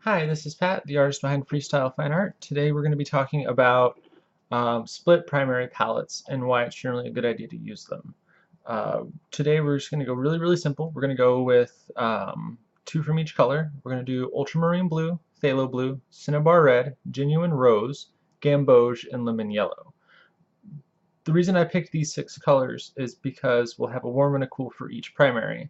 Hi, this is Pat, the artist behind Freestyle Fine Art. Today we're going to be talking about split primary palettes and why it's generally a good idea to use them. Today we're just going to go really simple. We're going to go with two from each color. We're going to do ultramarine blue, phthalo blue, cinnabar red, genuine rose, gamboge, and lemon yellow. The reason I picked these six colors is because we'll have a warm and a cool for each primary.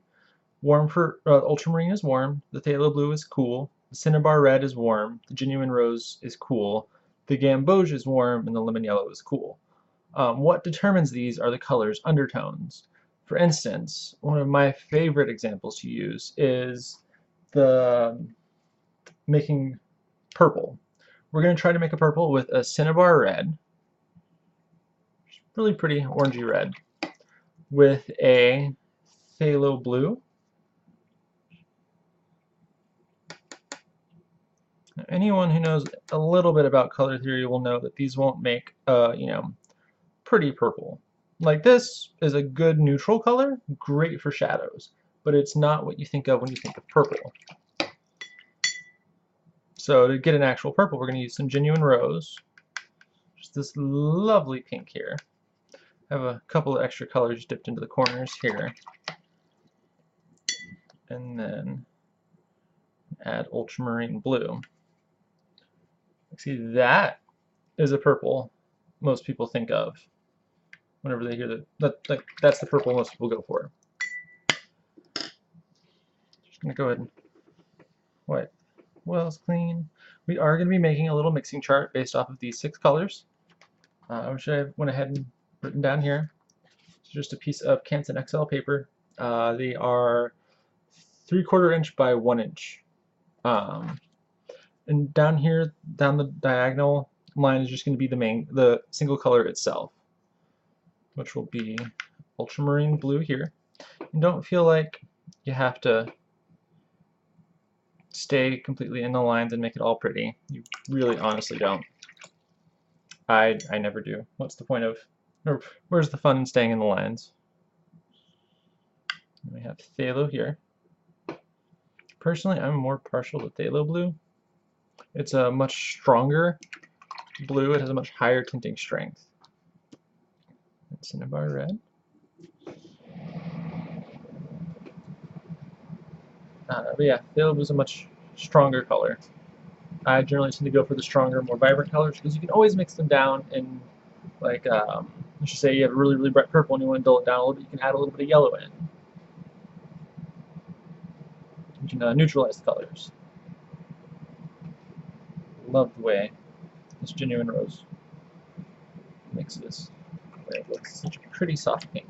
Warm for ultramarine is warm, the phthalo blue is cool, the cinnabar red is warm, the genuine rose is cool, the gamboge is warm, and the lemon yellow is cool. What determines these are the color's undertones. For instance, one of my favorite examples to use is the making purple. We're going to try to make a purple with a cinnabar red, really pretty orangey red, with a phthalo blue. Anyone who knows a little bit about color theory will know that these won't make pretty purple. Like this is a good neutral color, great for shadows, but it's not what you think of when you think of purple. So to get an actual purple, we're going to use some genuine rose, just this lovely pink here. I have a couple of extra colors dipped into the corners here. And then add ultramarine blue. See, that is a purple most people think of whenever they hear that's the purple most people go for. Just gonna go ahead and wipe wells clean. We are going to be making a little mixing chart based off of these six colors, which I went ahead and written down here. It's just a piece of Canson XL paper. They are 3/4 inch by 1 inch. And down here, down the diagonal line is just going to be the single color itself, which will be ultramarine blue here. And don't feel like you have to stay completely in the lines and make it all pretty. You really honestly don't. I never do. What's the point of, or where's the fun in staying in the lines? And we have phthalo here. Personally, I'm more partial to phthalo blue. It's a much stronger blue. It has a much higher tinting strength. And cinnabar red. But yeah, phthalo blue is a much stronger color. I generally tend to go for the stronger, more vibrant colors because you can always mix them down in, like, let's just say you have a really bright purple and you want to dull it down a little bit, you can add a little bit of yellow in. You can neutralize the colors. Love the way this genuine rose mixes. It looks such a pretty soft pink.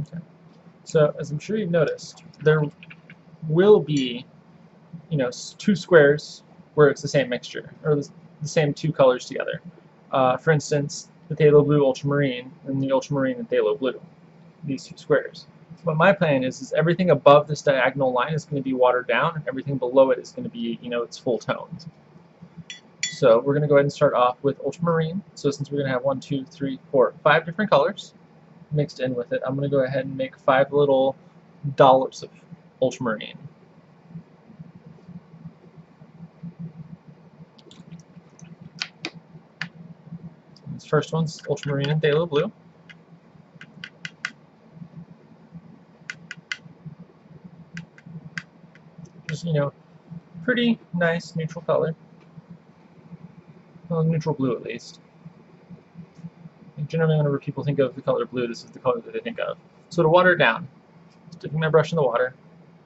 Okay. So as I'm sure you've noticed, there will be, two squares where it's the same mixture, or the same two colors together. For instance, the phthalo blue ultramarine and the ultramarine and phthalo blue, these two squares. What my plan is everything above this diagonal line is going to be watered down, and everything below it is going to be, its full tones. So we're going to go ahead and start off with ultramarine. So since we're going to have 1, 2, 3, 4, 5 different colors mixed in with it, I'm going to go ahead and make 5 little dollops of ultramarine. This first one's ultramarine and phthalo blue. Just, pretty nice neutral color. Well, neutral blue at least. Generally, whenever people think of the color blue, this is the color that they think of. So to water it down, dipping my brush in the water,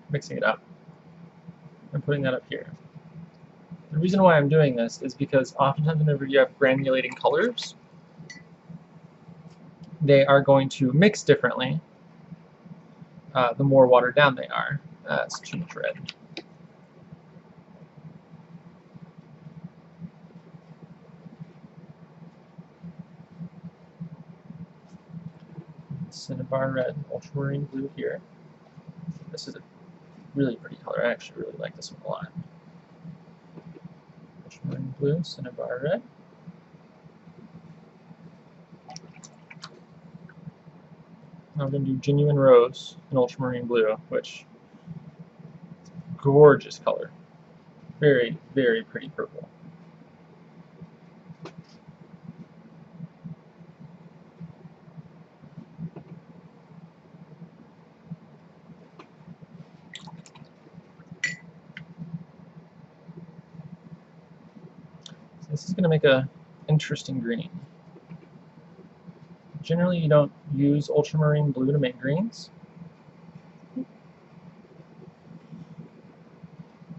mixing it up, and putting that up here. The reason why I'm doing this is because oftentimes whenever you have granulating colors, they are going to mix differently the more watered down they are. That's too much red. cinnabar red, and ultramarine blue here. This is a really pretty color. I actually really like this one a lot. Ultramarine blue, cinnabar red. Now we're going to do genuine rose and ultramarine blue, which is a gorgeous color. Very, very pretty purple. This is going to make an interesting green. Generally, you don't use ultramarine blue to make greens.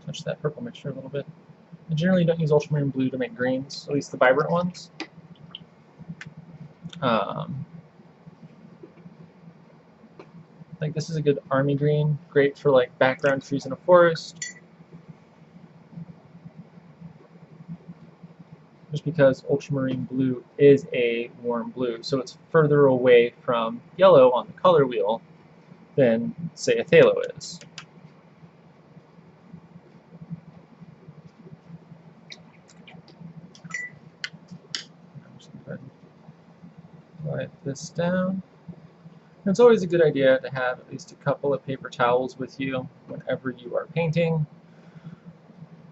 Touch that purple mixture a little bit. And generally, you don't use ultramarine blue to make greens, at least the vibrant ones. Like this is a good army green, great for like background trees in a forest. Just because ultramarine blue is a warm blue, so it's further away from yellow on the color wheel than, say, a phthalo is. I'm just going to wipe this down. And it's always a good idea to have at least a couple of paper towels with you whenever you are painting,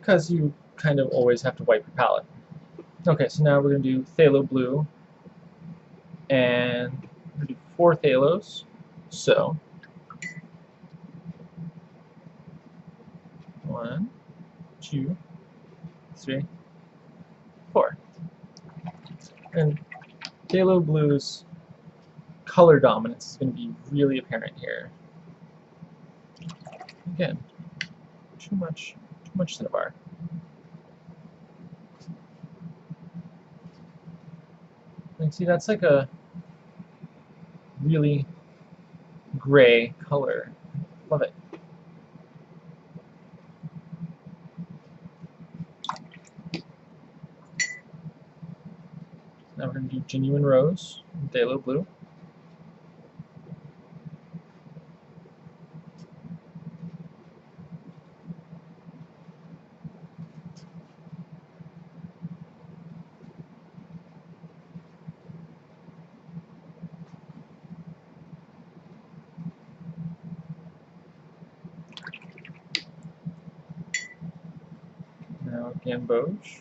because you kind of always have to wipe your palette. Okay, so now we're going to do phthalo blue, and we're going to do 4 phthalos. So, 1, 2, 3, 4. And phthalo blue's color dominance is going to be really apparent here. Again, too much cinnabar. And see, that's like a really gray color. Love it. Now we're going to do genuine rose and phthalo blue. Now gamboge.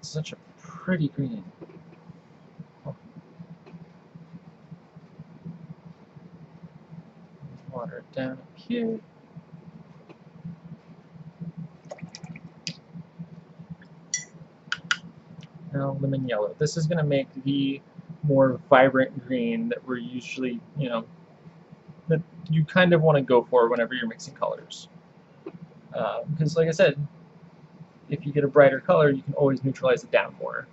Such a pretty green. Oh. Water it down up here. Now lemon yellow. This is going to make the more vibrant green that we're usually, that you kind of want to go for whenever you're mixing colors. Because like I said, if you get a brighter color, you can always neutralize it down more.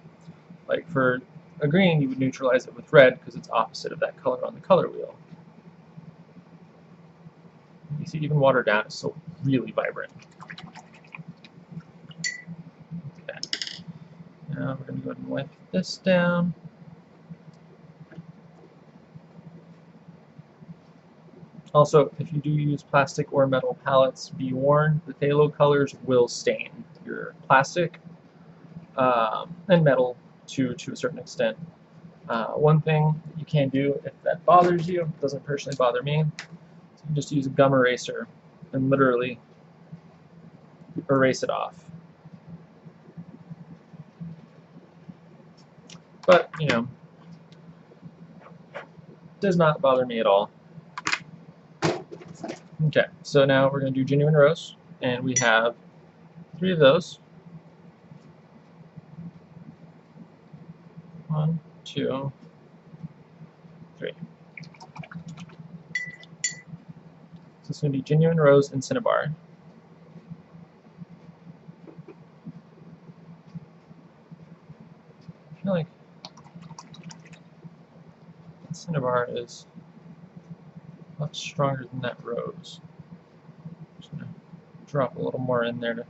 Like for a green, you would neutralize it with red because it's opposite of that color on the color wheel. You see, even watered down is still really vibrant. Okay. Now we're going to go ahead and wipe this down. Also, if you do use plastic or metal palettes, be warned, the phthalo colors will stain your plastic and metal to a certain extent. One thing you can do if that bothers you, doesn't personally bother me, is you just use a gum eraser and literally erase it off. But, does not bother me at all. Okay, so now we're going to do genuine rose, and we have 3 of those. 1, 2, 3. So it's going to be genuine rose and cinnabar. I feel like cinnabar is much stronger than that rose. I'm just going to drop a little more in there to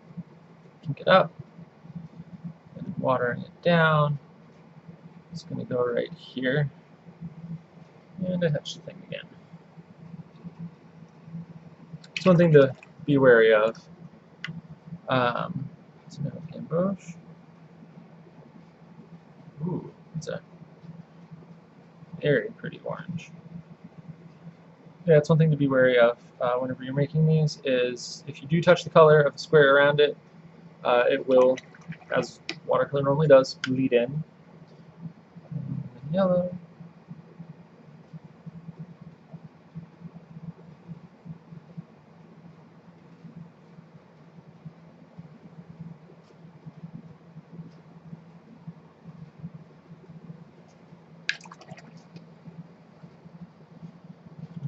kink it up. And watering it down. It's going to go right here. And I touch the thing again. It's one thing to be wary of. So now gamboge. Ooh, it's a very pretty orange. Yeah, it's one thing to be wary of whenever you're making these is if you do touch the color of the square around it, it will, as watercolor normally does, bleed in. And yellow.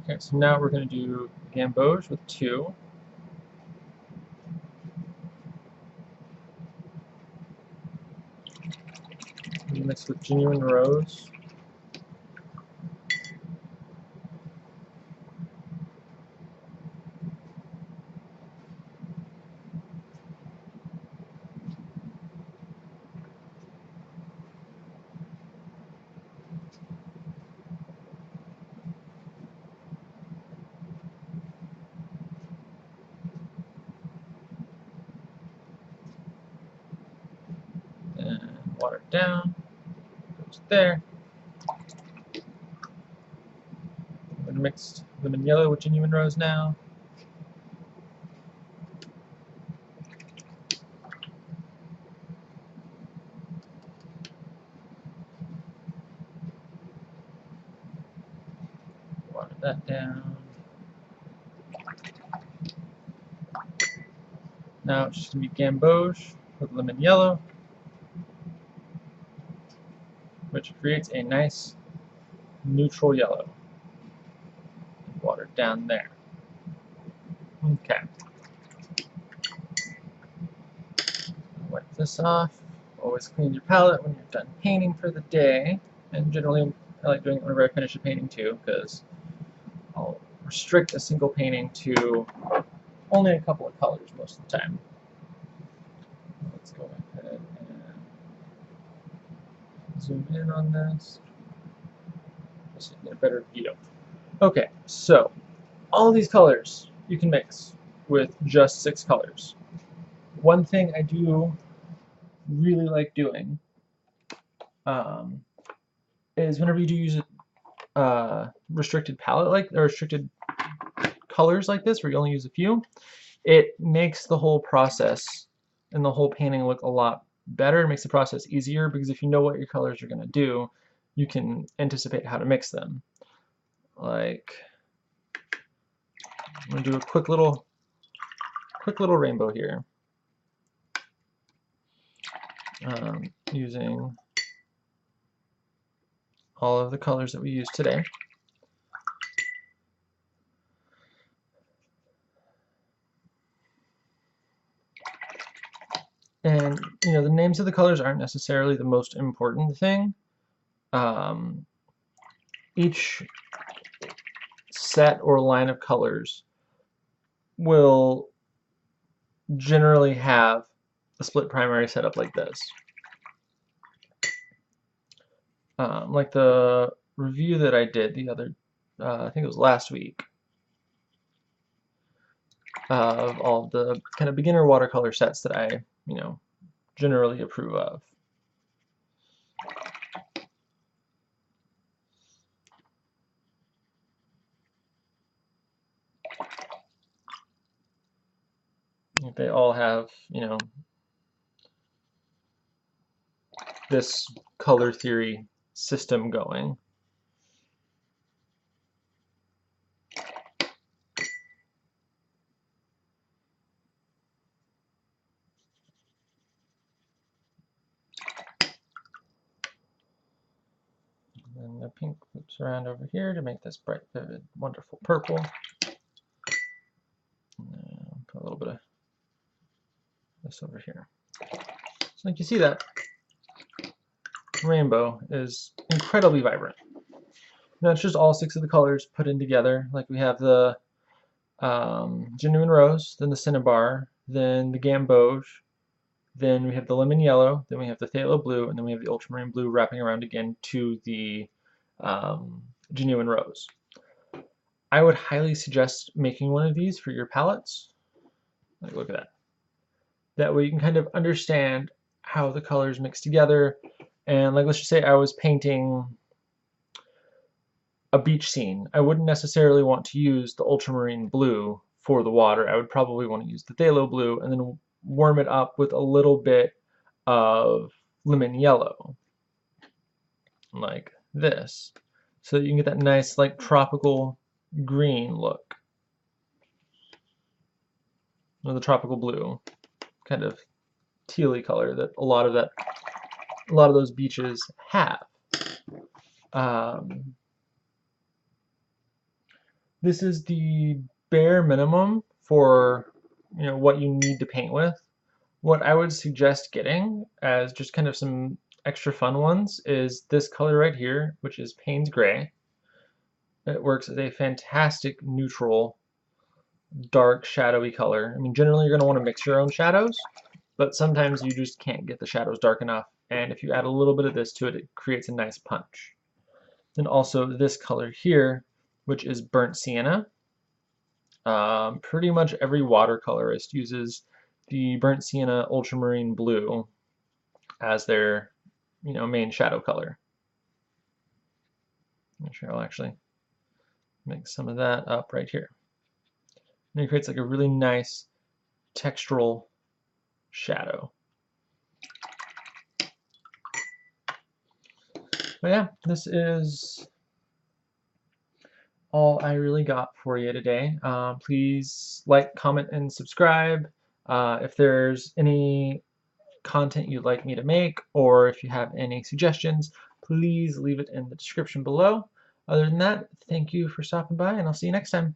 Okay, so now we're going to do gamboge with 2. Mix with genuine rose. And water it down. Goes there. I'm going to mix lemon yellow with genuine rose now. Water that down. Now it's just going to be gamboge with lemon yellow, which creates a nice neutral yellow. Water down there. Okay. Wipe this off. Always clean your palette when you're done painting for the day. And generally, I like doing it whenever I finish a painting too, because I'll restrict a single painting to only a couple of colors most of the time. Let's go ahead and zoom in on this, just to get a better view. Okay, so all these colors you can mix with just 6 colors. One thing I do really like doing is whenever you do use a restricted palette or restricted colors like this, where you only use a few, it makes the whole process and the whole painting look a lot better. It makes the process easier because if you know what your colors are going to do, you can anticipate how to mix them. Like, I'm going to do a quick little rainbow here, using all of the colors that we used today. And the names of the colors aren't necessarily the most important thing. Each set or line of colors will generally have a split primary setup like this. Like the review that I did the other, I think it was last week, of all the kind of beginner watercolor sets that I, generally approve of. They all have, this color theory system going. And the pink loops around over here to make this bright, vivid, wonderful purple. And put a little bit of this over here. So like you see, that rainbow is incredibly vibrant. Now it's just all 6 of the colors put in together. Like we have the genuine rose, then the cinnabar, then the gamboge, then we have the lemon yellow, then we have the phthalo blue, and then we have the ultramarine blue wrapping around again to the genuine rose. I would highly suggest making one of these for your palettes. Like, look at that. That way you can kind of understand how the colors mix together. And like, let's just say I was painting a beach scene. I wouldn't necessarily want to use the ultramarine blue for the water. I would probably want to use the phthalo blue and then warm it up with a little bit of lemon yellow, like this, so that you can get that nice, like, tropical green look, or the tropical blue, kind of tealy color that a lot of those beaches have. This is the bare minimum for what you need to paint with. What I would suggest getting as just kind of some extra fun ones is this color right here, which is Payne's Gray. It works as a fantastic neutral, dark, shadowy color. I mean, generally you're going to want to mix your own shadows, but sometimes you just can't get the shadows dark enough, and if you add a little bit of this to it, it creates a nice punch. Then also this color here, which is Burnt Sienna. Pretty much every watercolorist uses the Burnt Sienna Ultramarine Blue as their main shadow color. I'm sure I'll actually mix some of that up right here. And it creates like a really nice textural shadow. But yeah, this is all I really got for you today. Please like, comment, and subscribe. If there's any content you'd like me to make, or if you have any suggestions, please leave it in the description below. Other than that, thank you for stopping by, and I'll see you next time.